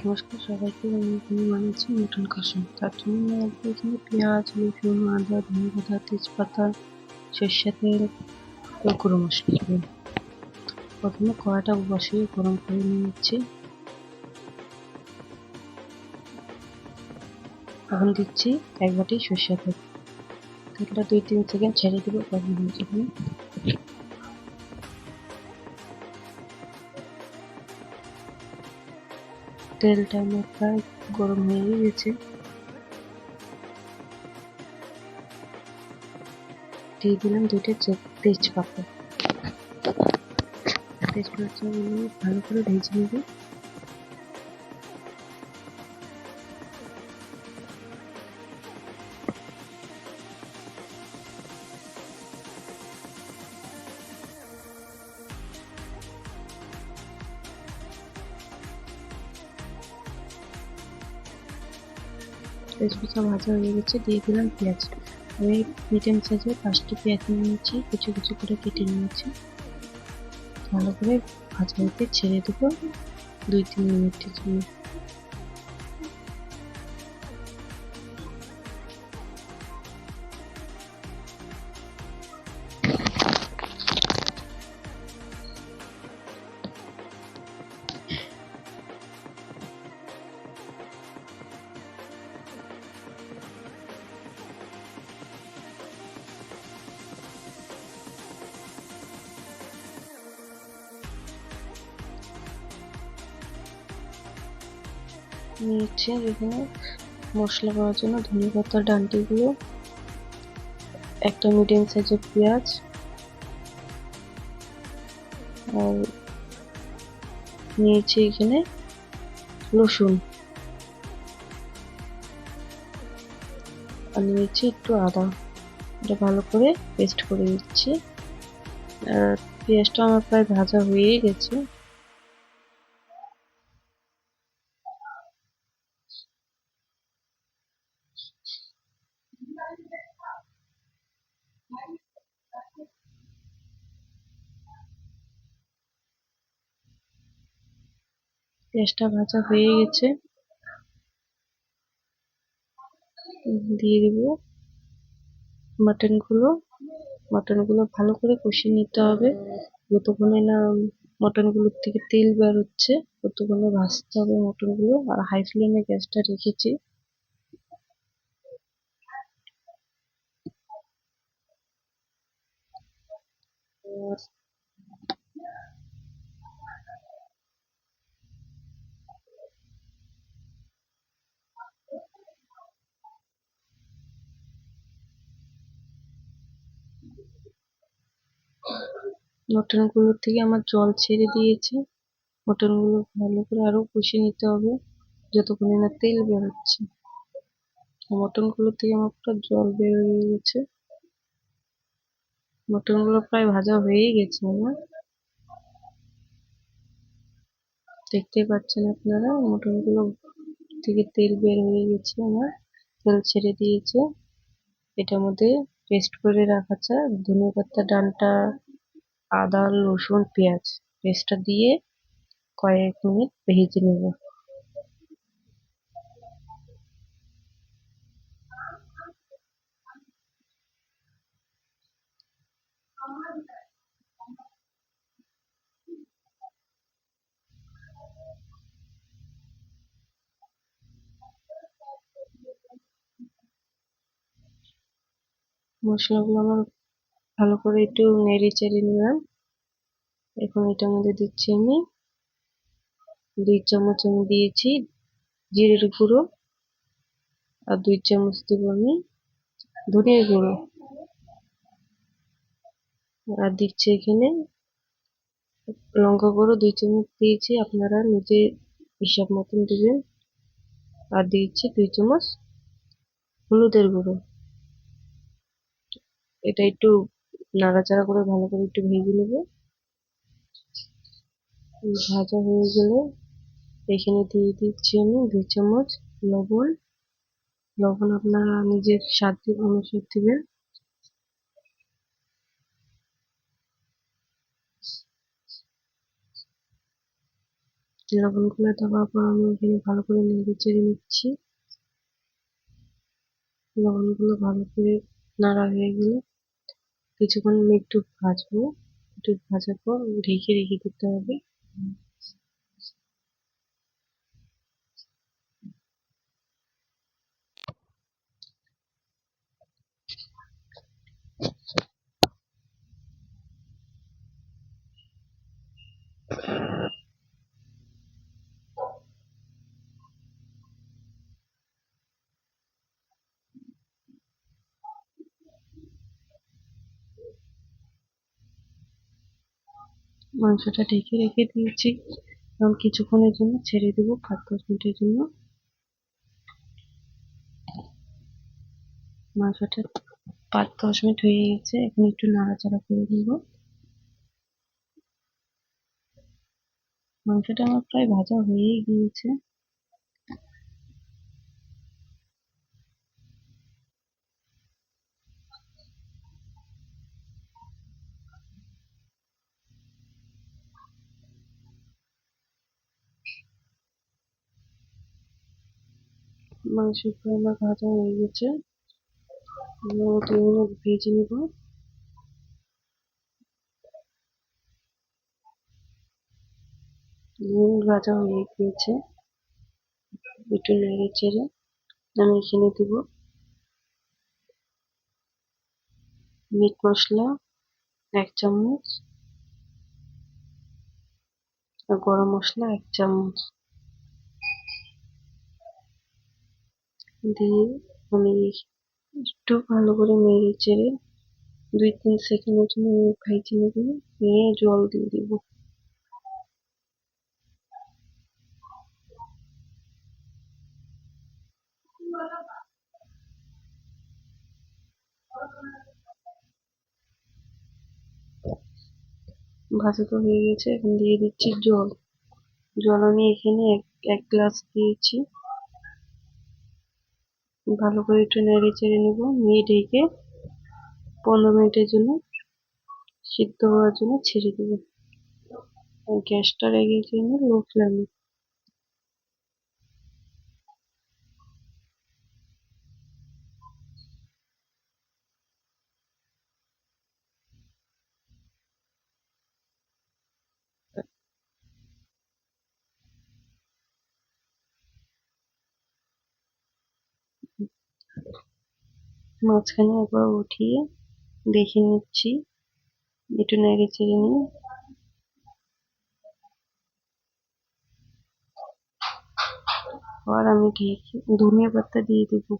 নমস্কার সবাইকে, আমি বানাচ্ছি মটন কষা। তার জন্য লাগবে এখানে পেঁয়াজ, রসুন, আদা, ধনেপাতা, তেজপাতা, সর্ষের তেল, গুঁড়ো মশলা। প্রথমে কড়াটা বসিয়ে গরম করে নিচ্ছি। এখন দিচ্ছি 1 বাটি সর্ষের তেল। তেলটা 2-3 সেকেন্ড ছেড়ে দেবো, গরম হয়ে যাবে। তেলটা আমার প্রায় গরম হয়ে গেছে। দিয়ে দিলাম 2টা তেজপাতা। তেজপাতাগুলো ভালো করে ভেজে নেবে। তেজপাতা ভাজা হয়ে গেছে, দিয়ে দিলাম পেঁয়াজ। আমি মিডিয়াম সাইজের 5টি পেঁয়াজ নিয়েছি, কুচি কুচি করে কেটে নিয়েছি। ভালো করে ভাজা হতে ছেড়ে দেবো 2-3 মিনিটের জন্য। নিয়েছি এখানে মশলা করার জন্য ধনেপাতার ডাঁটিগুলো, একটা মিডিয়াম সাইজের পেঁয়াজ, আর নিয়েছি এখানে রসুন, আর নিয়েছি একটু আদা। এটা ভালো করে পেস্ট করে দিচ্ছি। আর পেঁয়াজটা আমার প্রায় ভাজা হয়ে গেছে। পেঁয়াজটা ভাজা হয়ে গেছে, দিয়ে দিব মাটনগুলো ভালো করে কষিয়ে নিতে হবে। যতক্ষণে না মটনগুলোর থেকে তেল বের হচ্ছে ততক্ষণে ভাজতে হবে মটনগুলো। আর হাই ফ্লেমে গ্যাসটা রেখেছি। মটনগুলো থেকে আমার জল ছেড়ে দিয়েছে। মটনগুলো ভালো করে আরো কষিয়ে নিতে হবে যতক্ষণে না তেল বেরোচ্ছে। মটনগুলো থেকে আমার পুরো জল বের হয়ে গেছে। মটনগুলো প্রায় ভাজা হয়ে গেছে আমার, দেখতে পাচ্ছেন আপনারা। মটনগুলো থেকে তেল বের হয়ে গেছে আমার, তেল ছেড়ে দিয়েছে। এটার মধ্যে পেস্ট করে রাখা ধনেপাতা ডাঁটা, আদা, রসুন, পেঁয়াজ পেস্টটা দিয়ে কয়েক মিনিট ভেজে নেব। মশলাগুলো আমার ভালো করে একটু নেড়ে চেড়ে নিলাম। এখন এটার মধ্যে দিচ্ছি আমি 2 চামচ আমি দিয়েছি জিরের গুঁড়ো, আর 2 চামচ দেব আমি ধনের গুঁড়ো, আর দিচ্ছি এখানে লঙ্কা গুঁড়ো 2 চামচ দিয়েছি, আপনারা নিজের হিসাব মতন দিবেন। আর দিচ্ছি 2 চামচ হলুদের গুঁড়ো। এটা একটু নাড়াচাড়া করে ভালো করে একটু ভেজে নেব। ভাজা হয়ে গেলে এখানে দিয়ে দিচ্ছি আমি 2 চামচ লবণ। লবণ আপনারা নিজের স্বাদ অনুসারে দিবেন। লবণগুলো দেওয়ার পর আমি এখানে ভালো করে নেড়ে চেড়ে নিচ্ছি। লবণগুলো ভালো করে নাড়া হয়ে গেলে কিছুক্ষণ আমি একটু ভাজবো। একটু ভাজার পর ঢেকে রেখে দিতে হবে। মাংসটা ঢেকে রেখে দিয়েছি এবং কিছুক্ষণের জন্য ছেড়ে দেবো 5-10 মিনিটের জন্য। মাংসটা 5-10 মিনিট হয়ে গেছে, এখন একটু নাড়াচাড়া করে দিব। মাংসটা আমার প্রায় ভাজা হয়েই গিয়েছে। মাংস প্রায় আমার ভাজা হয়ে গেছে, 2 মিনিট ভেজে নেব। ভাজা হয়ে গিয়েছে, একটু নেড়ে চেড়ে আমি এখানে দেব মিট মশলা 1 চামচ আর গরম মশলা 1 চামচ দিয়ে আমি একটু ভালো করে নেড়ে চেড়ে 2-3 সেকেন্ডের জন্য ভেজে নেব। নিয়ে জল দিয়ে দিব। ভাজা তো হয়ে গেছে, এখন দিয়ে দিচ্ছি জল। জল আমি এখানে 1 গ্লাস দিয়েছি। ভালো করে একটু নেড়ে চেড়ে নেব, নিয়ে ঢেকে 15 মিনিটের জন্য সিদ্ধ হওয়ার জন্য ছেড়ে দেব। গ্যাসটা রেখেছি আমি লো ফ্লেমে। মাঝখানে একবার উঠিয়ে দেখে নিচ্ছি, একটু নেড়ে চেড়ে নিয়ে আবার আমি ঢেকে ধনিয়া পাতা দিয়ে দেবো।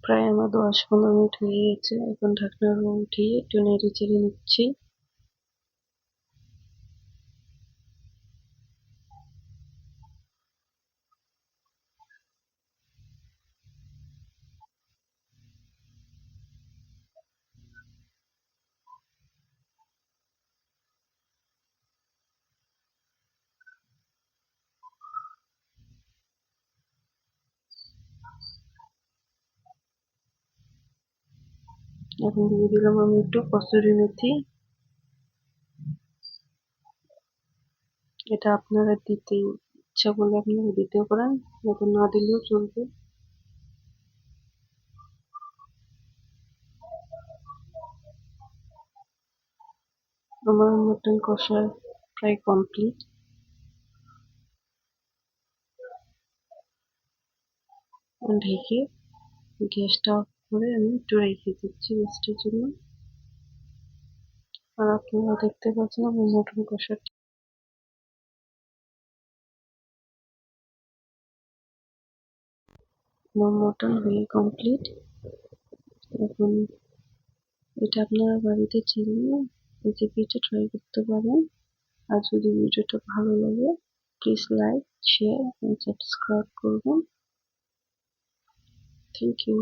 প্রায় আমার 10-15 মিনিট হয়ে গেছে, এখন ঢাকনাটা উঠিয়ে একটু নেড়ে চেড়ে নিচ্ছি। এখন দিয়ে দিলাম আমি একটু কসুরি মেথি। এটা আপনারা দিতে ইচ্ছা করলে আপনারা দিতেও পারেন, নতুন না দিলেও চলবে। আমার মটন কষা প্রায় কমপ্লিট। ঢেকে গ্যাসটা অফ করে আমি একটু রেখে দিচ্ছি রেস্টের জন্য। আর আপনারা দেখতে পাচ্ছেন আমার মটন কষা আমার মটন হয়ে কমপ্লিট। এখন এটা আপনারা বাড়িতে চাইলে রেসিপিটা ট্রাই করতে পারেন। আর যদি ভিডিওটা ভালো লাগে please like, share and subscribe করবেন। Thank you.